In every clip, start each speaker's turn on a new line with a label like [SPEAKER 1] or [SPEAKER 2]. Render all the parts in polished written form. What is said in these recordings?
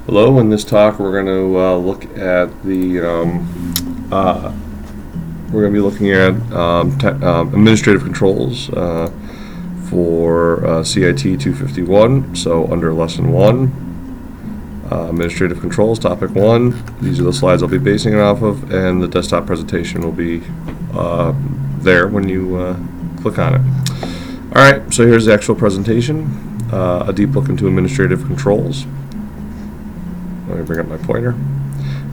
[SPEAKER 1] Hello. In this talk, we're going to look at the we're going to be looking at administrative controls for cit251. So under lesson 1, administrative controls, topic 1. These are the slides I'll be basing it off of, and the desktop presentation will be there when you click on it. All right. So here's the actual presentation. A deep look into administrative controls. Let me bring up my pointer.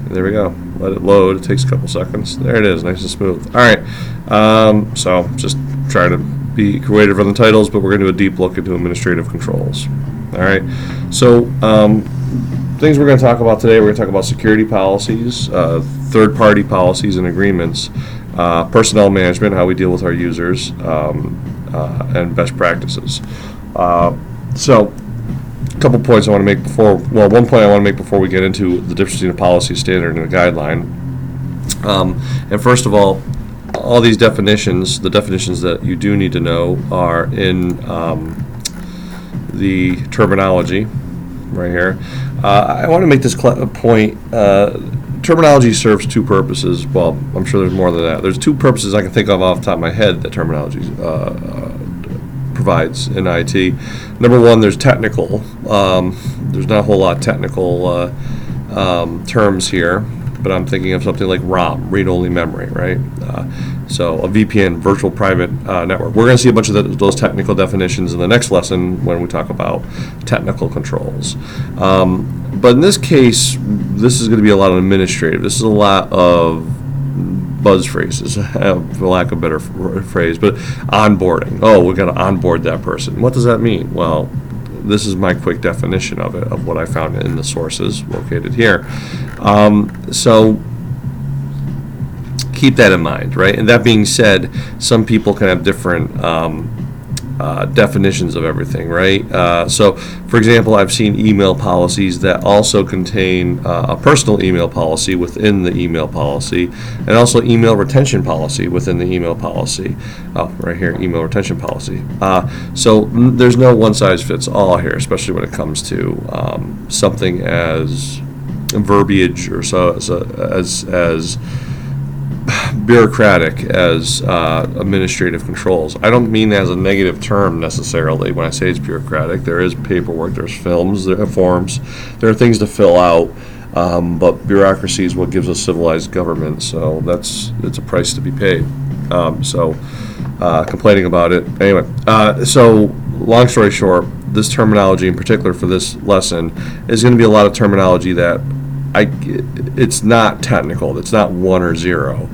[SPEAKER 1] There we go. Let it load. It takes a couple seconds. There it is, nice and smooth. All right. So just trying to be creative on the titles, but we're going to do a deep look into administrative controls. All right. So things we're going to talk about today, we're going to talk about security policies, third-party policies and agreements, personnel management, how we deal with our users, and best practices. So a couple points I want to make before, well, one point I want to make before we get into the difference between a policy, standard, and a guideline. And first of all these definitions, the definitions that you do need to know, are in the terminology right here. I want to make this point. Terminology serves two purposes. Well, I'm sure there's more than that. There's two purposes I can think of off the top of my head that terminology provides in IT. Number one, there's technical. There's not a whole lot of technical terms here, but I'm thinking of something like ROM, read-only memory, right? So a VPN, virtual private network. We're going to see a bunch of those technical definitions in the next lesson when we talk about technical controls. But in this case, this is going to be a lot of administrative. This is a lot of buzz phrases, for lack of a better phrase, but onboarding. Oh, we've got to onboard that person. What does that mean? Well, this is my quick definition of it, of what I found in the sources located here. So keep that in mind, right? And that being said, some people can have different definitions of everything, right? So, for example, I've seen email policies that also contain a personal email policy within the email policy, and also email retention policy within the email policy. Oh, right here, email retention policy. So there's no one-size-fits-all here, especially when it comes to something as verbiage or as bureaucratic as administrative controls. I don't mean that as a negative term necessarily when I say it's bureaucratic. There is paperwork, there's forms, there are things to fill out, but bureaucracy is what gives us civilized government, so it's a price to be paid. Complaining about it. Anyway, so long story short, this terminology in particular for this lesson is going to be a lot of terminology that it's not technical. It's not 1 or 0,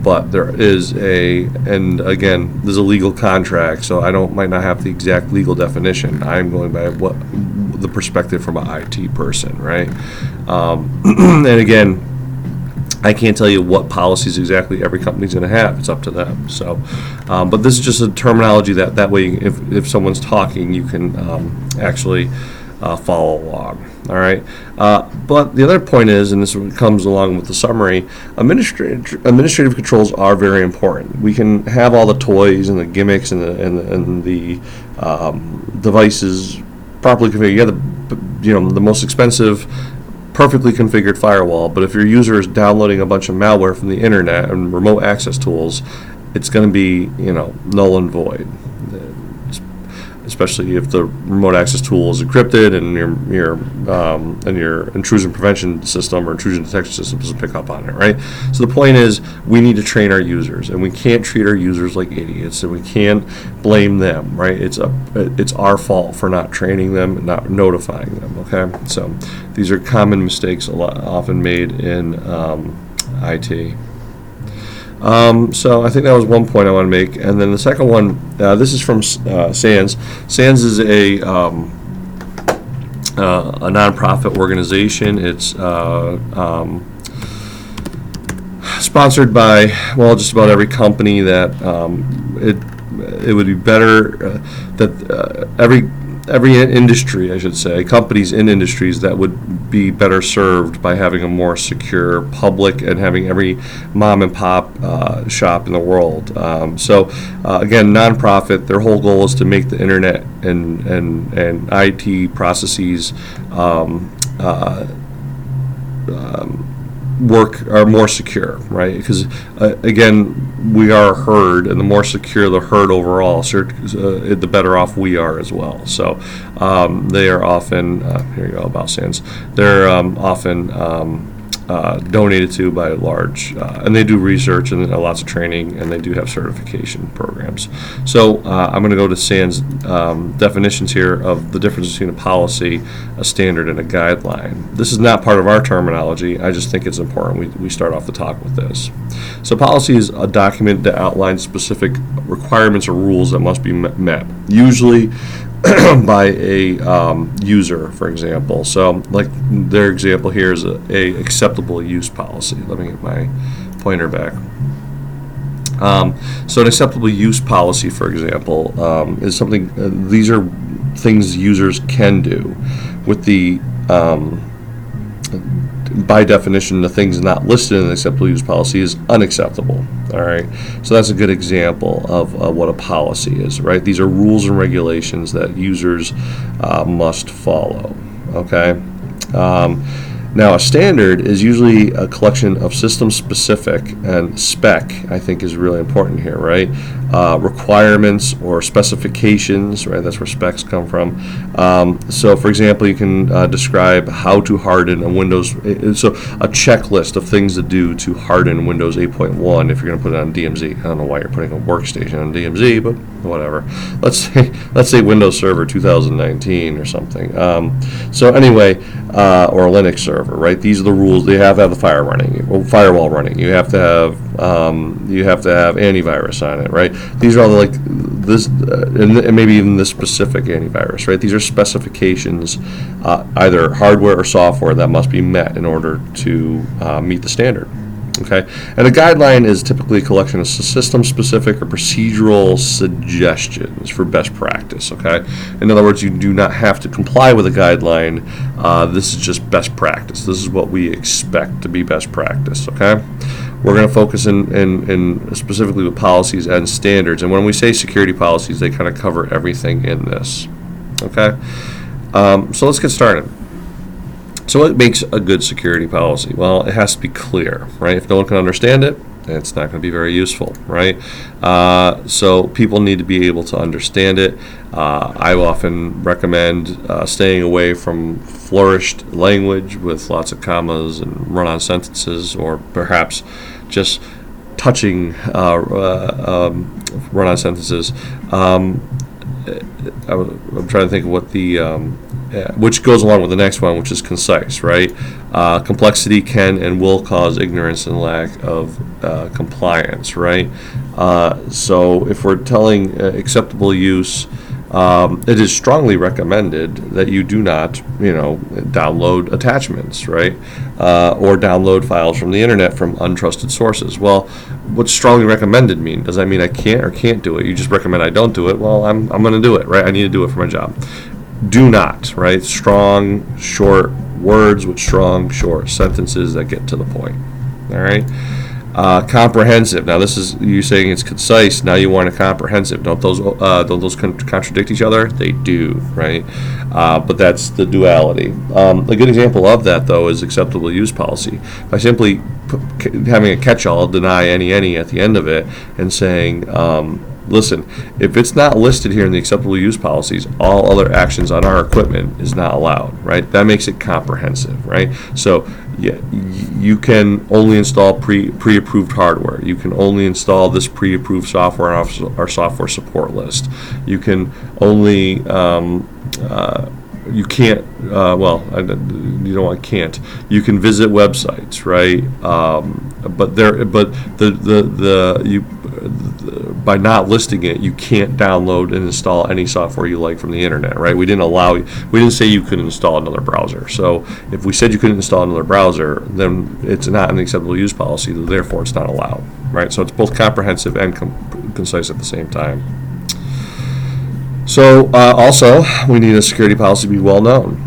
[SPEAKER 1] but there is and again, there's a legal contract, so I might not have the exact legal definition. I'm going by the perspective from an IT person, right? And again, I can't tell you what policies exactly every company's going to have. It's up to them. So, but this is just a terminology that way, if someone's talking, you can actually follow along. All right, but the other point is, and this comes along with the summary, administrative controls are very important. We can have all the toys and the gimmicks and the devices properly configured. You have the most expensive, perfectly configured firewall, but if your user is downloading a bunch of malware from the internet and remote access tools, it's going to be null and void. Especially if the remote access tool is encrypted and your intrusion prevention system or intrusion detection system doesn't pick up on it, right? So the point is, we need to train our users, and we can't treat our users like idiots, and we can't blame them, right? It's our fault for not training them and not notifying them. Okay, so these are common mistakes often made in IT. So I think that was one point I want to make, and then the second one, this is from SANS. SANS is a nonprofit organization. It's sponsored by, well, just about every company that it would be better that every industry, I should say, companies in industries that would be better served by having a more secure public and having every mom and pop shop in the world. Again, nonprofit, their whole goal is to make the internet and IT processes are more secure, right? Because again, we are a herd, and the more secure the herd overall, the better off we are as well. So they are often here you go about SANS. They're often donated to by large, and they do research and lots of training, and they do have certification programs. So I'm going to go to SANS definitions here of the difference between a policy, a standard, and a guideline. This is not part of our terminology. I just think it's important we start off the talk with this. So policy is a document that outlines specific requirements or rules that must be met, usually by a user, for example. So like their example here is a acceptable use policy. Let me get my pointer back. So an acceptable use policy, for example, is something, these are things users can do with the by definition, the things not listed in an acceptable use policy is unacceptable. All right, so that's a good example of what a policy is, right? These are rules and regulations that users must follow. Okay. Now, a standard is usually a collection of system-specific, and spec, I think, is really important here, right? Requirements or specifications, right? That's where specs come from. So, for example, you can describe how to harden a Windows, so a checklist of things to do to harden Windows 8.1 if you're going to put it on DMZ. I don't know why you're putting a workstation on DMZ, but whatever. Let's say Windows Server 2019 or something. So anyway, or a Linux server, right? These are the rules. They have to have the firewall running. You have to have antivirus on it, right? These are all like this, and maybe even this specific antivirus, right? These are specifications, either hardware or software, that must be met in order to meet the standard. Okay, and a guideline is typically a collection of system-specific or procedural suggestions for best practice. Okay, in other words, you do not have to comply with a guideline. This is just best practice. This is what we expect to be best practice. Okay, we're going to focus in specifically with policies and standards. And when we say security policies, they kind of cover everything in this. Okay, so let's get started. So what makes a good security policy? Well, it has to be clear, right? If no one can understand it, it's not going to be very useful, right? So people need to be able to understand it. I often recommend staying away from flourished language with lots of commas and run-on sentences, or perhaps just touching run-on sentences. I'm trying to think of what the which goes along with the next one, which is concise, right? Complexity can and will cause ignorance and lack of compliance, right? So if we're telling acceptable use, it is strongly recommended that you do not, download attachments, right? Or download files from the internet from untrusted sources. Well, what's strongly recommended mean? Does that mean I can't or can't do it? You just recommend I don't do it. Well, I'm going to do it, right? I need to do it for my job. Do not, right? Strong, short words with strong, short sentences that get to the point. All right. Comprehensive. Now, this is you saying it's concise. Now you want a comprehensive. Don't those contradict each other? They do, right? But that's the duality. A good example of that, though, is acceptable use policy. By simply having a catch-all, deny any at the end of it, and saying, listen, if it's not listed here in the acceptable use policies, all other actions on our equipment is not allowed, right? That makes it comprehensive, right? So yeah, you can only install pre-approved hardware. You can only install this pre-approved software on our software support list. You can only you can't. You know, I can't. You can visit websites, right? By not listing it, you can't download and install any software you like from the internet, right? We didn't say you could install another browser. So if we said you couldn't install another browser, then it's not an acceptable use policy. Therefore, it's not allowed, right? So it's both comprehensive and concise at the same time. So also, we need a security policy to be well known.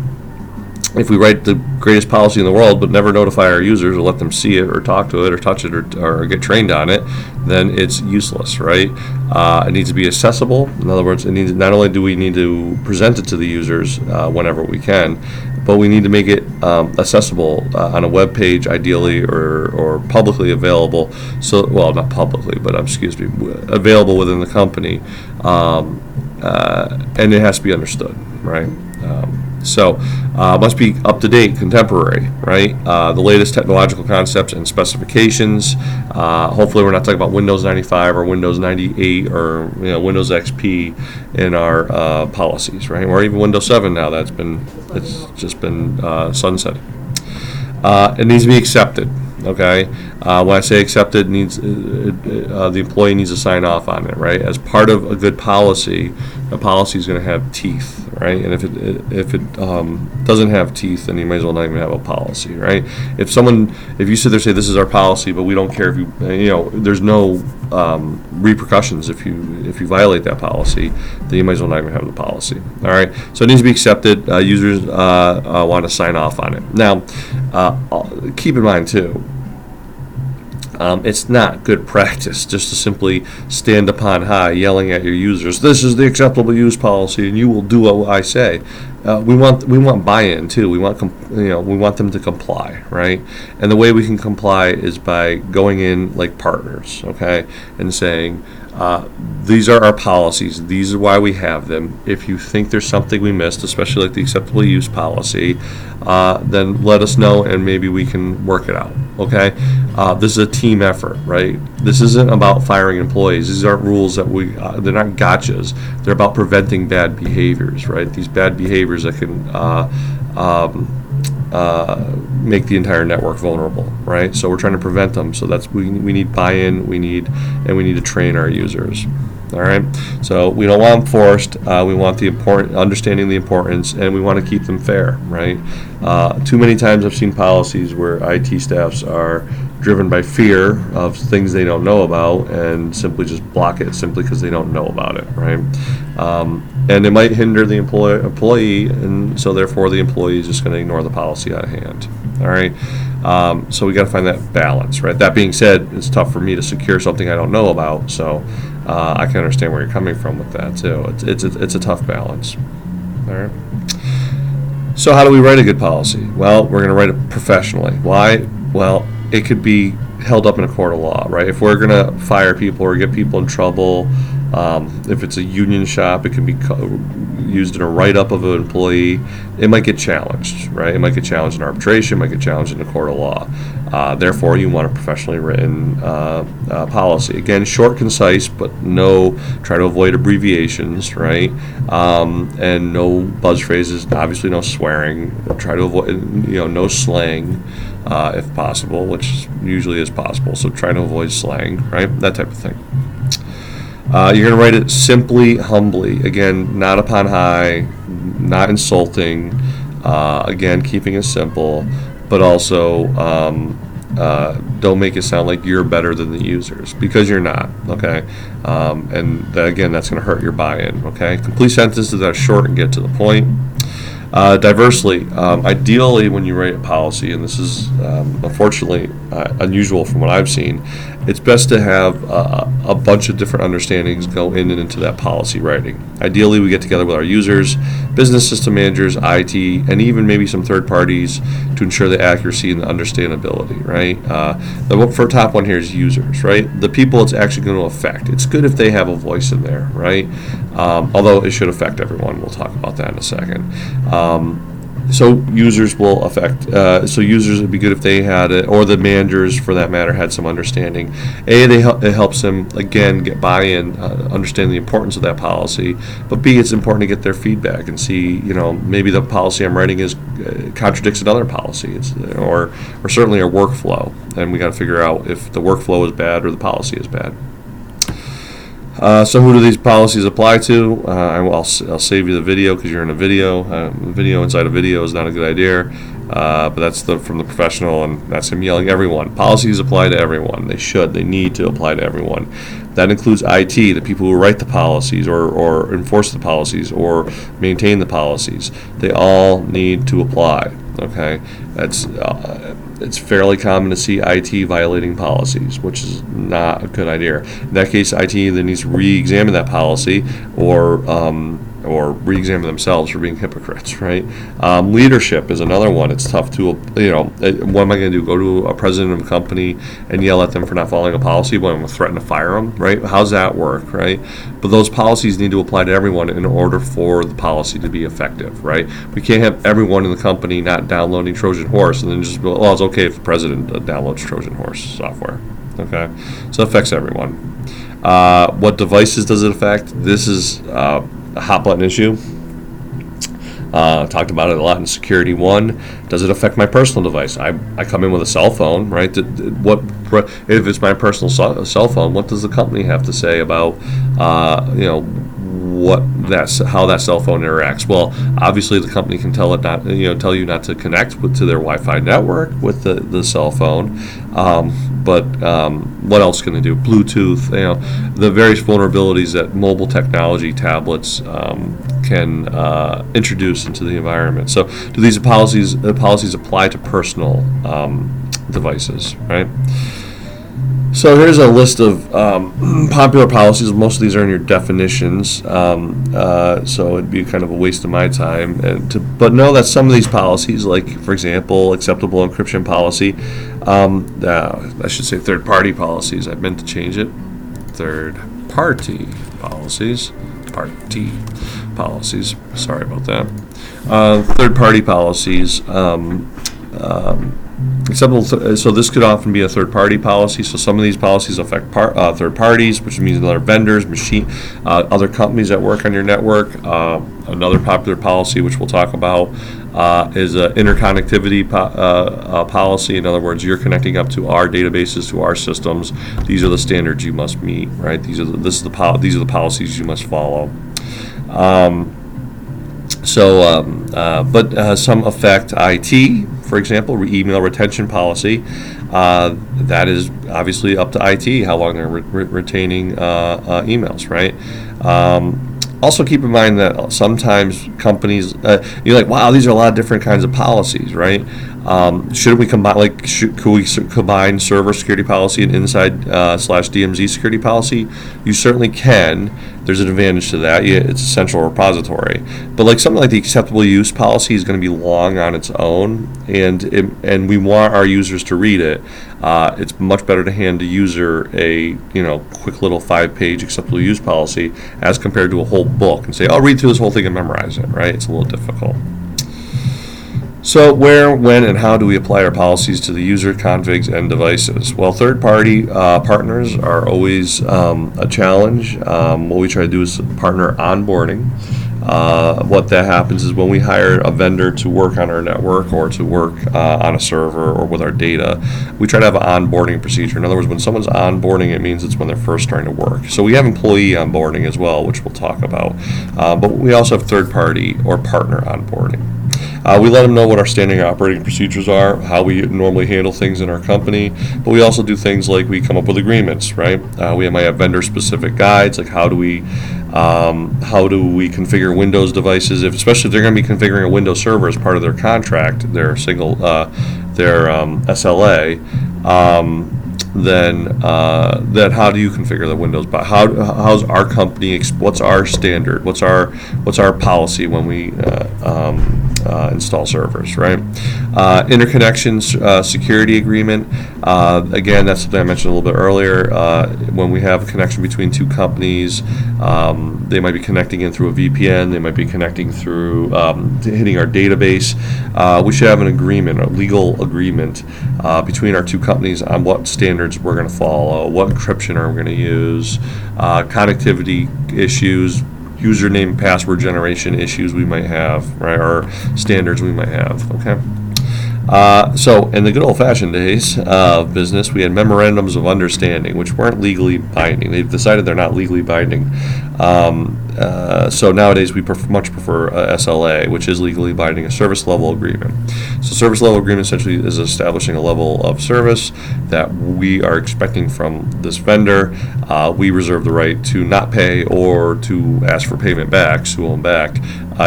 [SPEAKER 1] if we write the greatest policy in the world but never notify our users or let them see it or talk to it or touch it or get trained on it, then it's useless, right? It needs to be accessible. In other words, it needs, not only do we need to present it to the users whenever we can, but we need to make it accessible on a web page, ideally, or publicly available. So, well, not publicly, but excuse me, available within the company, and it has to be understood, right? So must be up to date, contemporary, right? The latest technological concepts and specifications. Hopefully, we're not talking about Windows 95 or Windows 98 or Windows XP in our policies, right? Or even Windows 7 now. It's just been sunsetted. It needs to be accepted. Okay, when I say accepted, the employee needs to sign off on it, right? As part of a good policy, a policy is going to have teeth, right? And if it doesn't have teeth, then you might as well not even have a policy, right? If you sit there and say this is our policy, but we don't care if there's no repercussions if you violate that policy, then you might as well not even have the policy. All right, so it needs to be accepted. Users want to sign off on it. Now, keep in mind too, it's not good practice just to simply stand upon high yelling at your users, this is the acceptable use policy and you will do what I say. We want buy-in too. We want them to comply, right? And the way we can comply is by going in like partners, okay, and saying, these are our policies. These are why we have them. If you think there's something we missed, especially like the acceptable use policy, then let us know and maybe we can work it out. Okay, this is a team effort, right? This isn't about firing employees. These aren't rules that they're not gotchas. They're about preventing bad behaviors, right? These bad behaviors that can make the entire network vulnerable, right? So we're trying to prevent them. So we need buy-in. We need to train our users. All right. So we don't want them forced. We want understanding the importance, and we want to keep them fair, right? Too many times I've seen policies where IT staffs are driven by fear of things they don't know about and simply just block it simply because they don't know about it, right? And it might hinder the employee, and so therefore the employee is just going to ignore the policy out of hand. All right. So we got to find that balance, right? That being said, it's tough for me to secure something I don't know about, so I can understand where you're coming from with that too. It's a tough balance. All right. So how do we write a good policy? Well, we're going to write it professionally. Why? Well, it could be held up in a court of law, right? If we're going to fire people or get people in trouble, if it's a union shop, it can be used in a write-up of an employee. It might get challenged, right? It might get challenged in arbitration, it might get challenged in a court of law. Therefore, you want a professionally written policy. Again, short, concise, but try to avoid abbreviations, right? And no buzz phrases, obviously no swearing. Try to avoid, no slang, if possible, which usually is possible. So try to avoid slang, right? That type of thing. You're going to write it simply, humbly. Again, not upon high, not insulting. Again, keeping it simple, but also don't make it sound like you're better than the users, because you're not. Okay, and again, that's going to hurt your buy-in. Okay, complete sentences that are short and get to the point. Diversely, ideally when you write a policy, and this is unfortunately unusual from what I've seen, it's best to have a bunch of different understandings go in and into that policy writing. Ideally, we get together with our users, business system managers, IT, and even maybe some third parties to ensure the accuracy and the understandability, right? The top one here is users, right? The people it's actually going to affect. It's good if they have a voice in there, right? Although it should affect everyone. We'll talk about that in a second. So users will affect. So users would be good if they had it, or the managers, for that matter, had some understanding. It helps them again get buy-in, understand the importance of that policy. But B, it's important to get their feedback and see, maybe the policy I'm writing contradicts another policy, or certainly a workflow, and we got to figure out if the workflow is bad or the policy is bad. So who do these policies apply to? I'll save you the video because you're in a video. Video inside a video is not a good idea, but that's from the professional, and that's him yelling everyone. Policies apply to everyone. They need to apply to everyone. That includes IT, the people who write the policies or enforce the policies or maintain the policies. They all need to apply. Okay, it's fairly common to see IT violating policies, which is not a good idea. In that case, IT then needs to re-examine that policy, or re-examine themselves for being hypocrites, right? Leadership is another one. It's tough to, what am I going to do? Go to a president of a company and yell at them for not following a policy? Well, I'm going to threaten to fire them, right? How's that work, right? But those policies need to apply to everyone in order for the policy to be effective, right? We can't have everyone in the company not downloading Trojan Horse and then just go, well, it's okay if the president downloads Trojan Horse software, okay? So it affects everyone. What devices does it affect? This is a hot button issue. Talked about it a lot in Security 1. Does it affect my personal device? I come in with a cell phone, right? If it's my personal cell phone, what does the company have to say about, how that cell phone interacts? Well, obviously the company can tell you not to connect to their Wi-Fi network with the cell phone. But what else can they do? Bluetooth, the various vulnerabilities that mobile technology tablets can introduce into the environment. So, do these policies apply to personal devices, right? So here's a list of popular policies. Most of these are in your definitions, so it'd be kind of a waste of my time. But know that some of these policies, like for example, acceptable encryption policy, I should say third-party policies. I meant to change it. Third-party policies. Sorry about that. Third-party policies. So this could often be a third-party policy. So some of these policies affect third parties, which means other vendors, other companies that work on your network. Another popular policy, which we'll talk about, is an interconnectivity policy. In other words, you're connecting up to our databases, to our systems. These are the standards you must meet, right? These are the policies you must follow. But some affect IT. For example, email retention policy. That is obviously up to IT, how long they're retaining emails, right? Also keep in mind that sometimes companies, you're like, wow, these are a lot of different kinds of policies, right? Should we combine, could we combine server security policy and inside /DMZ security policy? You certainly can. There's an advantage to that. It's a central repository. But something like the acceptable use policy is going to be long on its own, and we want our users to read it. It's much better to hand a user a quick little 5-page acceptable use policy as compared to a whole book and say, "Oh, read through this whole thing and memorize it." Right? It's a little difficult. So where, when, and how do we apply our policies to the user, configs, and devices? Well, third-party partners are always a challenge. What we try to do is partner onboarding. What that happens is when we hire a vendor to work on our network or to work on a server or with our data, we try to have an onboarding procedure. In other words, when someone's onboarding, it means it's when they're first starting to work. So we have employee onboarding as well, which we'll talk about. But we also have third-party or partner onboarding. We let them know what our standing operating procedures are, how we normally handle things in our company, but we also do things like we come up with agreements, right? We might have vendor-specific guides, like how do we configure Windows devices, especially if they're going to be configuring a Windows server as part of their contract, their SLA. Then how do you configure the Windows? But how's our company? What's our standard? What's our policy when we install servers? Right? Interconnection security agreement. Again, that's something I mentioned a little bit earlier. When we have a connection between two companies, they might be connecting in through a VPN. They might be connecting through hitting our database. We should have an agreement, a legal agreement between our two companies on what standards we're going to follow, what encryption are we going to use, connectivity issues, username, password generation issues we might have, right, or standards we might have, okay? So in the good old-fashioned days of business, we had memorandums of understanding, which weren't legally binding. They've decided they're not legally binding. So nowadays we much prefer SLA, which is legally binding, a service level agreement. So service level agreement essentially is establishing a level of service that we are expecting from this vendor. We reserve the right to not pay or to ask for payment back, sue them back,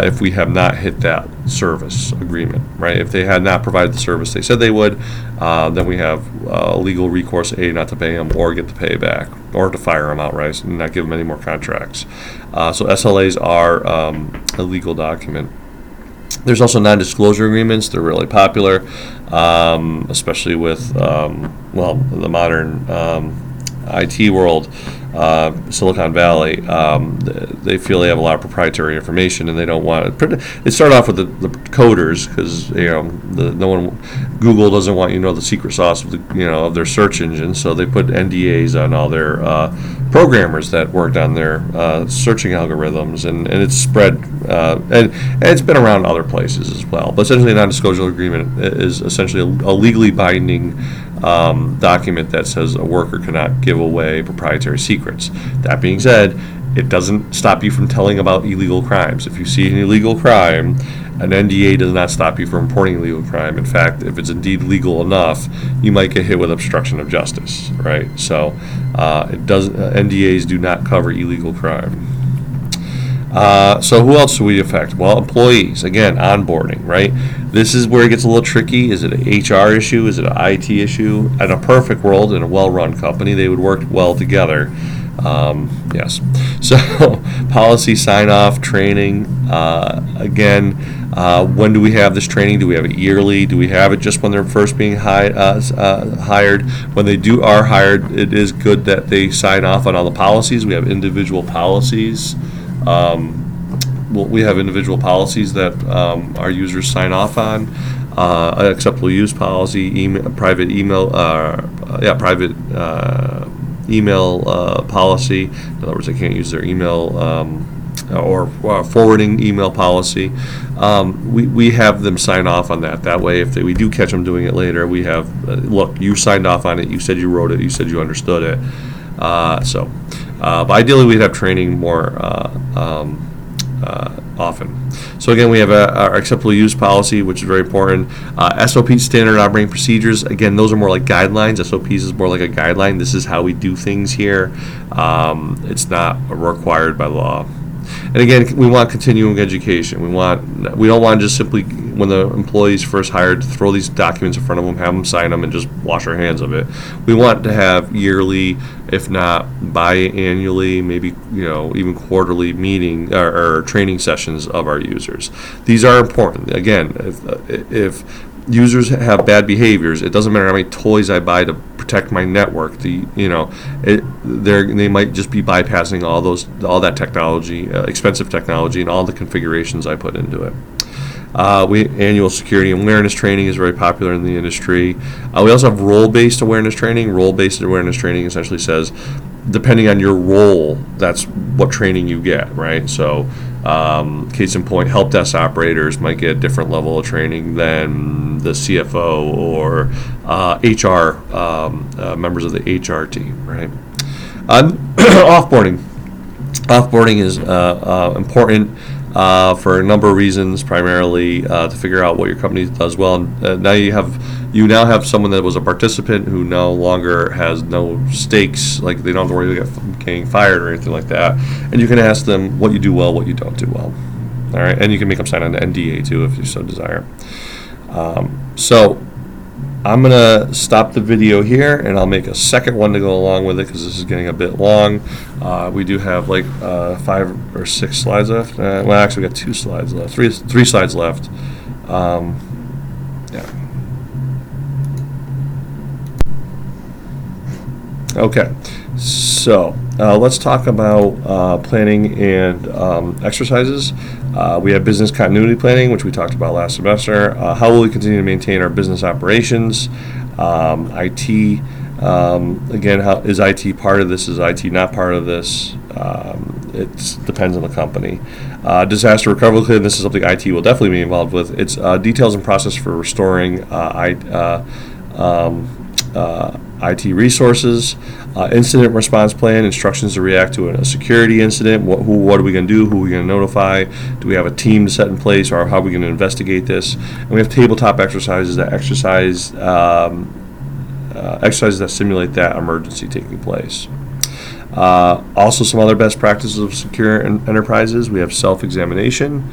[SPEAKER 1] if we have not hit that service agreement, right? If they had not provided the service they said they would, then we have legal recourse, A, not to pay them, or get the pay back, or to fire them outright and not give them any more contracts. So SLAs are a legal document. There's also non-disclosure agreements. They're really popular, especially with, well, the modern IT world, Silicon Valley. They feel they have a lot of proprietary information, and they don't want it. They start off with the coders, because Google doesn't want you to know the secret sauce of of their search engine, so they put NDAs on all their programmers that worked on their searching algorithms, and it's spread, and it's been around other places as well. But essentially, a non-disclosure agreement is essentially a legally binding document that says a worker cannot give away proprietary secrets. That being said, it doesn't stop you from telling about illegal crimes. If you see an illegal crime, an NDA does not stop you from reporting illegal crime. In fact, if it's indeed legal enough, you might get hit with obstruction of justice, right? So NDAs do not cover illegal crime. So who else do we affect? Well, employees. Again, onboarding, right? This is where it gets a little tricky. Is it an HR issue? Is it an IT issue? In a perfect world, in a well-run company, they would work well together. Yes. So policy sign-off, training. Again, when do we have this training? Do we have it yearly? Do we have it just when they're first being hired? When they are hired, it is good that they sign off on all the policies. We have individual policies. We have individual policies that our users sign off on. Acceptable use policy, private email policy. In other words, they can't use their email or forwarding email policy. We have them sign off on that. That way, if we do catch them doing it later, we have, look, you signed off on it, you said you wrote it, you said you understood it. But ideally, we'd have training more often. So again, we have our acceptable use policy, which is very important. SOP, standard operating procedures. Again, those are more like guidelines. SOPs is more like a guideline. This is how we do things here. It's not required by law. And again, we want continuing education. We don't want to just simply, when the employee's first hired, to throw these documents in front of them, have them sign them, and just wash our hands of it. We want to have yearly, if not biannually, maybe even quarterly meeting or training sessions of our users. These are important. Again, if users have bad behaviors, it doesn't matter how many toys I buy to protect my network. They might just be bypassing all that technology, expensive technology, and all the configurations I put into it. Annual security and awareness training is very popular in the industry. We also have role-based awareness training. Role-based awareness training essentially says, depending on your role, that's what training you get, right? So, case in point, help desk operators might get a different level of training than the CFO or HR members of the HR team, right? Offboarding. Offboarding is important for a number of reasons, primarily to figure out what your company does well. And now you now have someone that was a participant who no longer has no stakes, like they don't have to worry about getting fired or anything like that. And you can ask them what you do well, what you don't do well. All right, and you can make them sign an NDA too if you so desire. So I'm going to stop the video here, and I'll make a second one to go along with it because this is getting a bit long. We do have like 5 or 6 slides left. Well, actually, we got 2 slides left, three slides left. Yeah. Okay, so let's talk about planning and exercises. We have business continuity planning, which we talked about last semester. How will we continue to maintain our business operations? IT, again, how is IT part of this? Is IT not part of this? It depends on the company. Disaster recovery plan, this is something IT will definitely be involved with. It's details and process for restoring IT resources, incident response plan, instructions to react to a security incident. What are we going to do? Who are we going to notify? Do we have a team to set in place, or how are we going to investigate this? And we have tabletop exercises that exercises that simulate that emergency taking place. Also, some other best practices of secure enterprises. We have self-examination.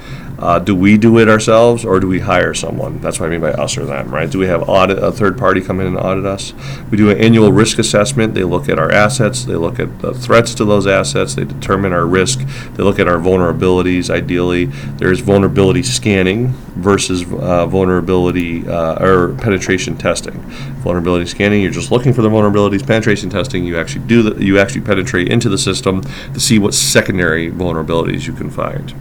[SPEAKER 1] Do we do it ourselves, or do we hire someone? That's what I mean by us or them, right? Do we have a third party come in and audit us? We do an annual risk assessment. They look at our assets. They look at the threats to those assets. They determine our risk. They look at our vulnerabilities. Ideally, there's vulnerability scanning versus vulnerability or penetration testing. Vulnerability scanning, you're just looking for the vulnerabilities. Penetration testing, you actually penetrate into the system to see what secondary vulnerabilities you can find.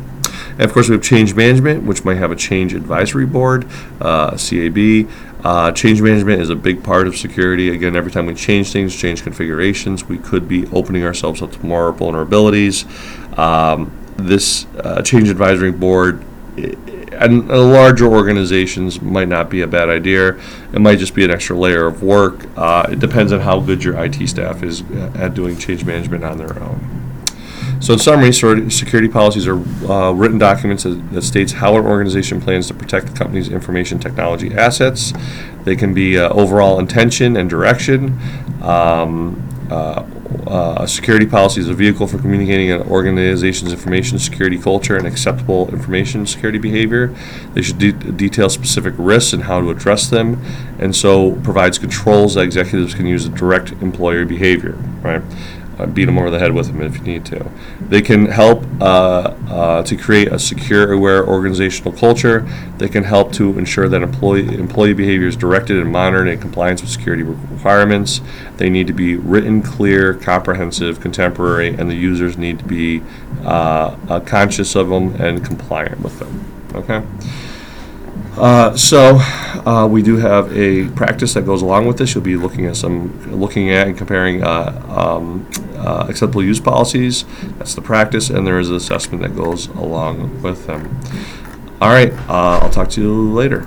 [SPEAKER 1] And of course, we have change management, which might have a change advisory board, CAB. Change management is a big part of security. Again, every time we change things, change configurations, we could be opening ourselves up to more vulnerabilities. This change advisory board, and larger organizations, might not be a bad idea. It might just be an extra layer of work. It depends on how good your IT staff is at doing change management on their own. So in summary, security policies are written documents that states how an organization plans to protect the company's information technology assets. They can be overall intention and direction. A security policy is a vehicle for communicating an organization's information security culture and acceptable information security behavior. They should detail specific risks and how to address them, and so provides controls that executives can use to direct employee behavior, right? Beat them over the head with them if you need to. They can help to create a secure, aware organizational culture. They can help to ensure that employee behavior is directed and monitored in compliance with security requirements. They need to be written, clear, comprehensive, contemporary, and the users need to be conscious of them and compliant with them. Okay. So we do have a practice that goes along with this. You'll be looking at and comparing acceptable use policies. That's the practice, and there is an assessment that goes along with them. All right, I'll talk to you later.